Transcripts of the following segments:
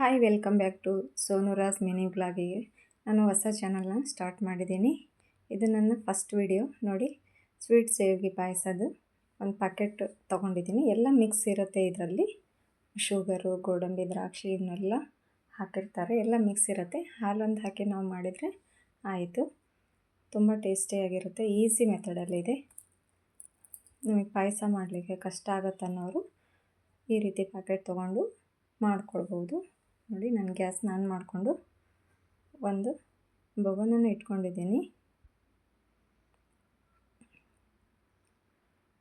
Hi, welcome back to Sonuras mini ಬ್ಲಾಗಿಗೆ. ನಾನು ಹೊಸ ಚಾನಲ್ನ ಸ್ಟಾರ್ಟ್ ಮಾಡಿದ್ದೀನಿ. ಇದು ನನ್ನ ಫಸ್ಟ್ ವಿಡಿಯೋ ನೋಡಿ. ಸ್ವೀಟ್ ಸೇವಿಗೆ ಪಾಯಸದ್ದು ಒಂದು ಪ್ಯಾಕೆಟ್ ತೊಗೊಂಡಿದ್ದೀನಿ. ಎಲ್ಲ ಮಿಕ್ಸ್ ಇರುತ್ತೆ ಇದರಲ್ಲಿ. ಶುಗರು, ಗೋಡಂಬಿ, ದ್ರಾಕ್ಷಿ ಇವನ್ನೆಲ್ಲ ಹಾಕಿರ್ತಾರೆ. ಎಲ್ಲ ಮಿಕ್ಸ್ ಇರುತ್ತೆ. ಹಾಲೊಂದು ಹಾಕಿ ನಾವು ಮಾಡಿದರೆ ಆಯಿತು. ತುಂಬ ಟೇಸ್ಟಿಯಾಗಿರುತ್ತೆ. ಈಸಿ ಮೆಥಡಲ್ಲಿದೆ. ನಿಮಗೆ ಪಾಯಸ ಮಾಡಲಿಕ್ಕೆ ಕಷ್ಟ ಆಗುತ್ತನ್ನೋರು ಈ ರೀತಿ ಪ್ಯಾಕೆಟ್ ತೊಗೊಂಡು ಮಾಡ್ಕೊಳ್ಬೋದು. ನೋಡಿ, ನಾನು ಗ್ಯಾಸ್ನ ಆನ್ ಮಾಡಿಕೊಂಡು ಒಂದು ಬೊಗನನ್ನು ಇಟ್ಕೊಂಡಿದ್ದೀನಿ.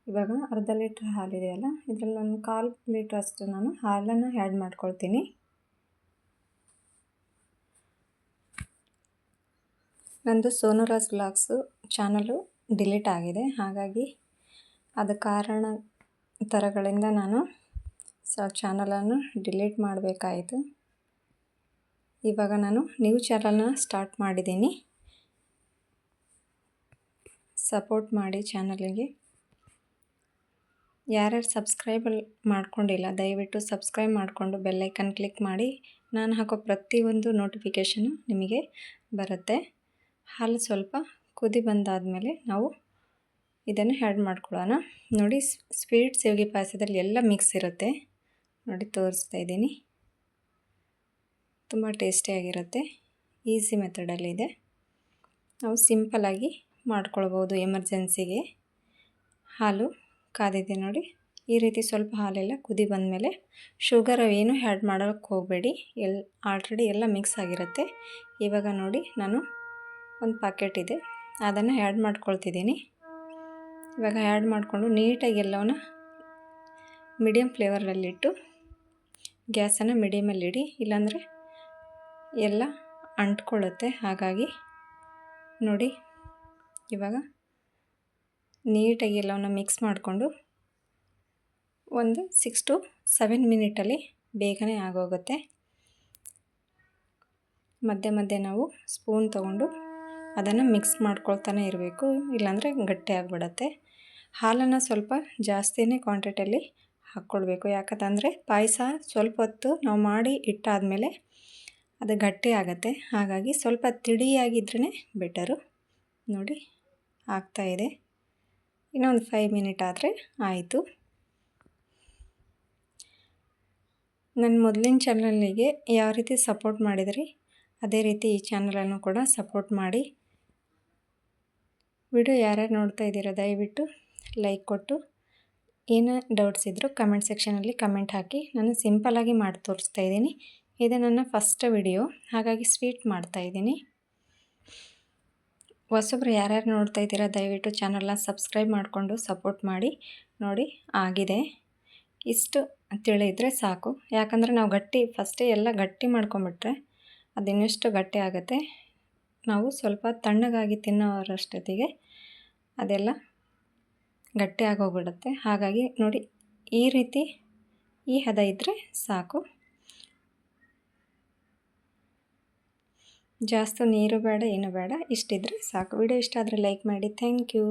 ಇವಾಗ ಅರ್ಧ ಲೀಟ್ರ್ ಹಾಲಿದೆಯಲ್ಲ, ಇದರಲ್ಲಿ ಒಂದು 1/4 ಲೀಟ್ರ್ ಅಷ್ಟು ನಾನು ಹಾಲನ್ನು ಆ್ಯಡ್ ಮಾಡ್ಕೊಳ್ತೀನಿ. ನಂದು ಸೋನುರಾಸ್ ವ್ಲಾಗ್ಸು ಚಾನಲು ಡಿಲೀಟ್ ಆಗಿದೆ. ಹಾಗಾಗಿ ಅದು ಕಾರಣಾಂತರಗಳಿಂದ ನಾನು ಚಾನಲನ್ನು ಡಿಲೀಟ್ ಮಾಡಬೇಕಾಯಿತು. ಇವಾಗ ನಾನು ನ್ಯೂ ಚಾನಲ್ನ ಸ್ಟಾರ್ಟ್ ಮಾಡಿದ್ದೀನಿ. ಸಪೋರ್ಟ್ ಮಾಡಿ ಚಾನಲಿಗೆ. ಯಾರ್ಯಾರು ಸಬ್ಸ್ಕ್ರೈಬ್ ಮಾಡ್ಕೊಂಡಿಲ್ಲ ದಯವಿಟ್ಟು ಸಬ್ಸ್ಕ್ರೈಬ್ ಮಾಡಿಕೊಂಡು ಬೆಲ್ಲೈಕನ್ ಕ್ಲಿಕ್ ಮಾಡಿ. ನಾನು ಹಾಕೋ ಪ್ರತಿಯೊಂದು ನೋಟಿಫಿಕೇಷನು ನಿಮಗೆ ಬರುತ್ತೆ. ಹಾಲು ಸ್ವಲ್ಪ ಕುದಿ ಬಂದಾದಮೇಲೆ ನಾವು ಇದನ್ನು ಆ್ಯಡ್ ಮಾಡ್ಕೊಳ್ಳೋಣ. ನೋಡಿ, ಸ್ವೀಟ್ ಸೇವಿಗೆ ಪಾಯಸದಲ್ಲಿ ಎಲ್ಲ ಮಿಕ್ಸ್ ಇರುತ್ತೆ. ನೋಡಿ, ತೋರಿಸ್ತಾ ಇದ್ದೀನಿ. ತುಂಬ ಟೇಸ್ಟಿಯಾಗಿರುತ್ತೆ. ಈಸಿ ಮೆಥಡಲ್ಲಿದೆ. ನಾವು ಸಿಂಪಲಾಗಿ ಮಾಡ್ಕೊಳ್ಬೋದು. ಎಮರ್ಜೆನ್ಸಿಗೆ ಹಾಲು ಕಾದಿದೆ ನೋಡಿ. ಈ ರೀತಿ ಸ್ವಲ್ಪ ಹಾಲೆಲ್ಲ ಕುದಿ ಬಂದಮೇಲೆ ಶುಗರ್ ಏನು ಆ್ಯಡ್ ಮಾಡೋಕ್ಕೆ ಹೋಗಬೇಡಿ. ಆಲ್ರೆಡಿ ಎಲ್ಲ ಮಿಕ್ಸ್ ಆಗಿರುತ್ತೆ. ಇವಾಗ ನೋಡಿ, ನಾನು ಒಂದು ಪ್ಯಾಕೆಟ್ ಇದೆ, ಅದನ್ನು ಆ್ಯಡ್ ಮಾಡ್ಕೊಳ್ತಿದ್ದೀನಿ. ಇವಾಗ ಆ್ಯಡ್ ಮಾಡಿಕೊಂಡು ನೀಟಾಗಿ ಎಲ್ಲವನ್ನ ಮೀಡಿಯಮ್ ಫ್ಲೇವರಲ್ಲಿಟ್ಟು ಗ್ಯಾಸನ್ನು ಮೀಡಿಯಮಲ್ಲಿ ಇಡಿ, ಇಲ್ಲಾಂದರೆ ಎಲ್ಲ ಅಂಟ್ಕೊಳ್ಳುತ್ತೆ. ಹಾಗಾಗಿ ನೋಡಿ, ಇವಾಗ ನೀಟಾಗಿ ಎಲ್ಲವನ್ನು ಮಿಕ್ಸ್ ಮಾಡಿಕೊಂಡು ಒಂದು 6 to 7 ಮಿನಿಟಲ್ಲಿ ಬೇಗನೆ ಆಗೋಗುತ್ತೆ. ಮಧ್ಯೆ ಮಧ್ಯೆ ನಾವು ಸ್ಪೂನ್ ತೊಗೊಂಡು ಅದನ್ನು ಮಿಕ್ಸ್ ಮಾಡ್ಕೊಳ್ತಾನೆ ಇರಬೇಕು, ಇಲ್ಲಾಂದರೆ ಗಟ್ಟಿ ಆಗಿಬಿಡತ್ತೆ. ಹಾಲನ್ನು ಸ್ವಲ್ಪ ಜಾಸ್ತಿನೇ ಕ್ವಾಂಟಿಟಿಯಲ್ಲಿ ಹಾಕ್ಕೊಳ್ಬೇಕು. ಯಾಕಂತಂದರೆ ಪಾಯಸ ಸ್ವಲ್ಪ ಹೊತ್ತು ನಾವು ಮಾಡಿ ಇಟ್ಟಾದಮೇಲೆ ಅದು ಗಟ್ಟಿ ಆಗುತ್ತೆ. ಹಾಗಾಗಿ ಸ್ವಲ್ಪ ತಿಳಿಯಾಗಿದ್ರೇ ಬೆಟರು. ನೋಡಿ, ಆಗ್ತಾಯಿದೆ. ಇನ್ನೊಂದು 5 ಮಿನಿಟ್ ಆದರೆ ಆಯಿತು. ನನ್ನ ಮೊದಲಿನ ಚಾನಲಿಗೆ ಯಾವ ರೀತಿ ಸಪೋರ್ಟ್ ಮಾಡಿದ್ರಿ ಅದೇ ರೀತಿ ಈ ಚಾನಲನ್ನು ಕೂಡ ಸಪೋರ್ಟ್ ಮಾಡಿ. ವಿಡಿಯೋ ಯಾರ್ಯಾರು ನೋಡ್ತಾ ಇದ್ದೀರಾ ದಯವಿಟ್ಟು ಲೈಕ್ ಕೊಟ್ಟು, ಏನೋ ಡೌಟ್ಸ್ ಇದ್ದರೂ ಕಮೆಂಟ್ ಸೆಕ್ಷನಲ್ಲಿ ಕಮೆಂಟ್ ಹಾಕಿ. ನಾನು ಸಿಂಪಲಾಗಿ ಮಾಡಿ ತೋರಿಸ್ತಾ ಇದ್ದೀನಿ. ಇದು ನನ್ನ ಫಸ್ಟ್ ವಿಡಿಯೋ, ಹಾಗಾಗಿ ಸ್ವೀಟ್ ಮಾಡ್ತಾಯಿದ್ದೀನಿ. ಹೊಸಬ್ರು ಯಾರ್ಯಾರು ನೋಡ್ತಾ ಇದ್ದೀರಾ ದಯವಿಟ್ಟು ಚಾನಲ್ನ ಸಬ್ಸ್ಕ್ರೈಬ್ ಮಾಡಿಕೊಂಡು ಸಪೋರ್ಟ್ ಮಾಡಿ. ನೋಡಿ, ಆಗಿದೆ. ಇಷ್ಟು ತಿಳಿದ್ರೆ ಸಾಕು. ಯಾಕಂದರೆ ನಾವು ಫಸ್ಟೇ ಎಲ್ಲ ಗಟ್ಟಿ ಮಾಡ್ಕೊಂಬಿಟ್ರೆ ಅದು ಇನ್ನಷ್ಟು ಗಟ್ಟಿ ಆಗುತ್ತೆ. ನಾವು ಸ್ವಲ್ಪ ತಣ್ಣಗಾಗಿ ತಿನ್ನೋರಷ್ಟೊತ್ತಿಗೆ ಅದೆಲ್ಲ ಗಟ್ಟಿ ಆಗೋಗ್ಬಿಡುತ್ತೆ. ಹಾಗಾಗಿ ನೋಡಿ, ಈ ರೀತಿ ಈ ಹದ ಇದ್ದರೆ ಸಾಕು. ಜಾಸ್ತಿ ನೀರು ಬೇಡ, ಏನು ಬೇಡ, ಇಷ್ಟಿದ್ರೆ ಸಾಕು. ವಿಡಿಯೋ ಇಷ್ಟ ಆದರೆ ಲೈಕ್ ಮಾಡಿ. Thank you.